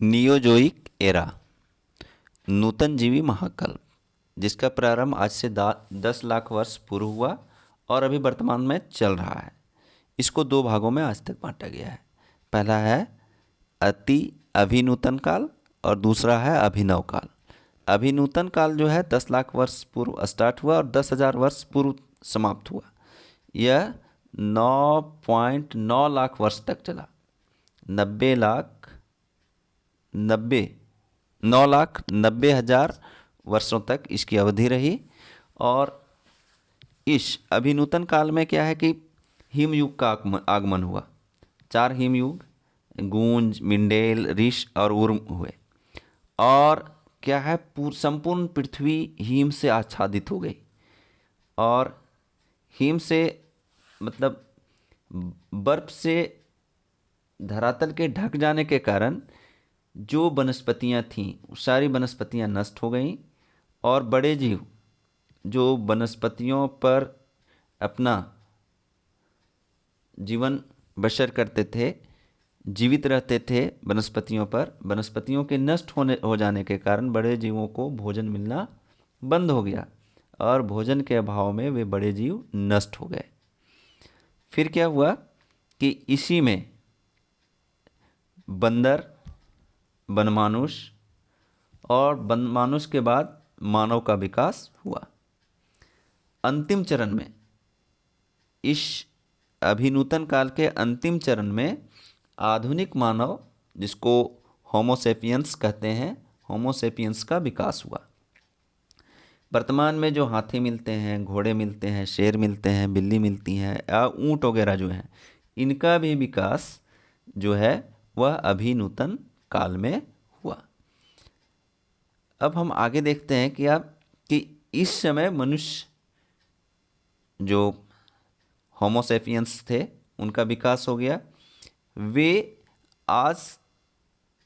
Neozoic era, नूतन जीवी महाकल्प, जिसका प्रारंभ आज से 10 लाख वर्ष पूर्व हुआ और अभी वर्तमान में चल रहा है। इसको दो भागों में आज तक बांटा गया है। पहला है अति अभिनूतन काल और दूसरा है अभिनव काल। अभिनूतन काल जो है 10 लाख वर्ष पूर्व स्टार्ट हुआ और 10,000 वर्ष पूर्व समाप्त हुआ। यह 9.9 लाख वर्ष तक चला। 9,90,000 वर्षों तक इसकी अवधि रही। और इस अभिनूतन काल में क्या है कि हिमयुग का आगमन हुआ। 4 हिमयुग गूंज, मिंडेल, ऋष और उर्म हुए। और क्या है, संपूर्ण पृथ्वी हिम से आच्छादित हो गई। और हिम से मतलब बर्फ से धरातल के ढक जाने के कारण जो वनस्पतियां थीं सारी वनस्पतियां नष्ट हो गईं। और बड़े जीव जो वनस्पतियों पर अपना जीवन बसर करते थे, जीवित रहते थे वनस्पतियों पर, वनस्पतियों के नष्ट हो जाने के कारण बड़े जीवों को भोजन मिलना बंद हो गया और भोजन के अभाव में वे बड़े जीव नष्ट हो गए। फिर क्या हुआ कि इसी में बंदर, वनमानुष और वनमानुष के बाद मानव का विकास हुआ। अंतिम चरण में, इस अभिनूतन काल के अंतिम चरण में आधुनिक मानव, जिसको होमोसेपियंस कहते हैं, होमोसेपियंस का विकास हुआ। वर्तमान में जो हाथी मिलते हैं, घोड़े मिलते हैं, शेर मिलते हैं, बिल्ली मिलती हैं या ऊँट वगैरह जो हैं, इनका भी विकास जो है वह अभिनूतन काल में हुआ। अब हम आगे देखते हैं कि इस समय मनुष्य जो होमोसेपियंस थे उनका विकास हो गया। वे आज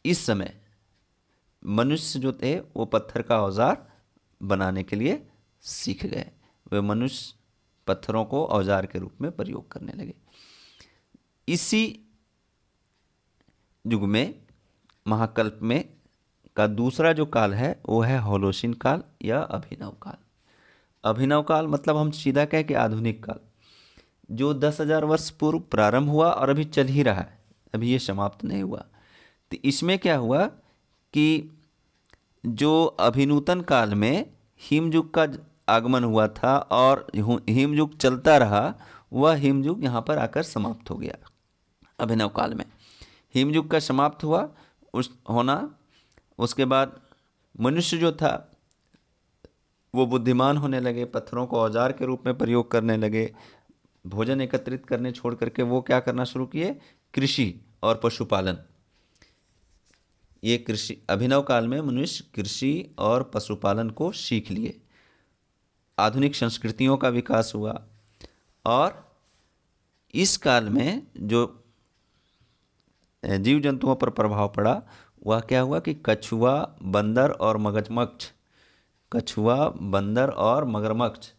इस समय मनुष्य जो थे वो पत्थर का औजार बनाने के लिए सीख गए। वे मनुष्य पत्थरों को औजार के रूप में प्रयोग करने लगे। इसी युग में, महाकल्प में का दूसरा जो काल है वो है होलोशीन काल या अभिनव काल। अभिनव काल मतलब हम सीधा कहें कि आधुनिक काल, जो 10,000 वर्ष पूर्व प्रारंभ हुआ और अभी चल ही रहा है, अभी ये समाप्त नहीं हुआ। तो इसमें क्या हुआ कि जो अभिनूतन काल में हिमयुग का आगमन हुआ था और हिमयुग चलता रहा, वह हिमयुग यहाँ पर आकर समाप्त हो गया। अभिनव काल में हिमयुग का समाप्त हुआ उसके बाद मनुष्य जो था वो बुद्धिमान होने लगे, पत्थरों को औजार के रूप में प्रयोग करने लगे। भोजन एकत्रित करने छोड़ करके वो क्या करना शुरू किए, कृषि और पशुपालन। ये कृषि, अभिनव काल में मनुष्य कृषि और पशुपालन को सीख लिए। आधुनिक संस्कृतियों का विकास हुआ। और इस काल में जो जीव जंतुओं पर प्रभाव पड़ा वह क्या हुआ कि कछुआ, बंदर और मगरमच्छ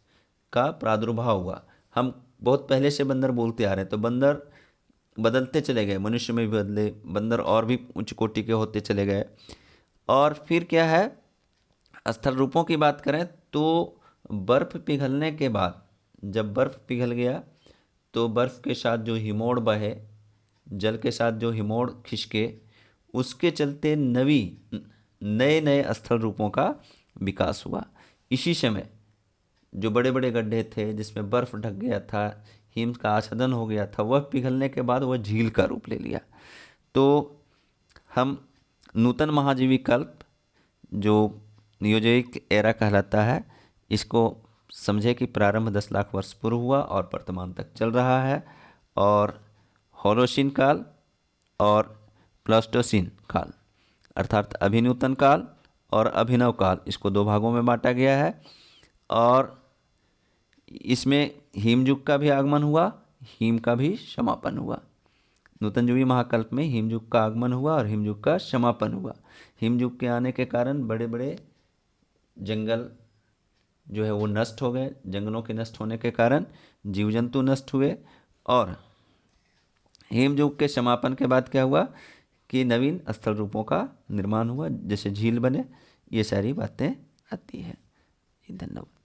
का प्रादुर्भाव हुआ। हम बहुत पहले से बंदर बोलते आ रहे हैं, तो बंदर बदलते चले गए, मनुष्य में भी बदले, बंदर और भी उच्च कोटि के होते चले गए। और फिर क्या है, स्थल रूपों की बात करें तो बर्फ़ पिघलने के बाद, जब बर्फ़ पिघल गया तो बर्फ़ के साथ जो हिमोड़ बहे, जल के साथ जो हिमोड़ खिसके, उसके चलते नए नए स्थल रूपों का विकास हुआ। इसी समय जो बड़े बड़े गड्ढे थे जिसमें बर्फ़ ढक गया था, हिम का आच्छादन हो गया था, वह पिघलने के बाद वह झील का रूप ले लिया। तो हम नूतन महाजीवी कल्प, जो नियोजोइक एरा कहलाता है, इसको समझे कि प्रारंभ 10 लाख वर्ष पूर्व हुआ और वर्तमान तक चल रहा है। और होलोशीन काल और प्लास्टोसीन काल अर्थात अभिनूतन काल और अभिनव काल, इसको दो भागों में बांटा गया है। और इसमें हिमयुग का भी आगमन हुआ, हिम का भी समापन हुआ। नूतनजीवी महाकल्प में हिमयुग का आगमन हुआ और हिमयुग का समापन हुआ। हिमयुग के आने के कारण बड़े बड़े जंगल जो है वो नष्ट हो गए। जंगलों के नष्ट होने के कारण जीव जंतु नष्ट हुए। और हिमयुग के समापन के बाद क्या हुआ कि नवीन स्थल रूपों का निर्माण हुआ, जैसे झील बने, ये सारी बातें आती है। धन्यवाद।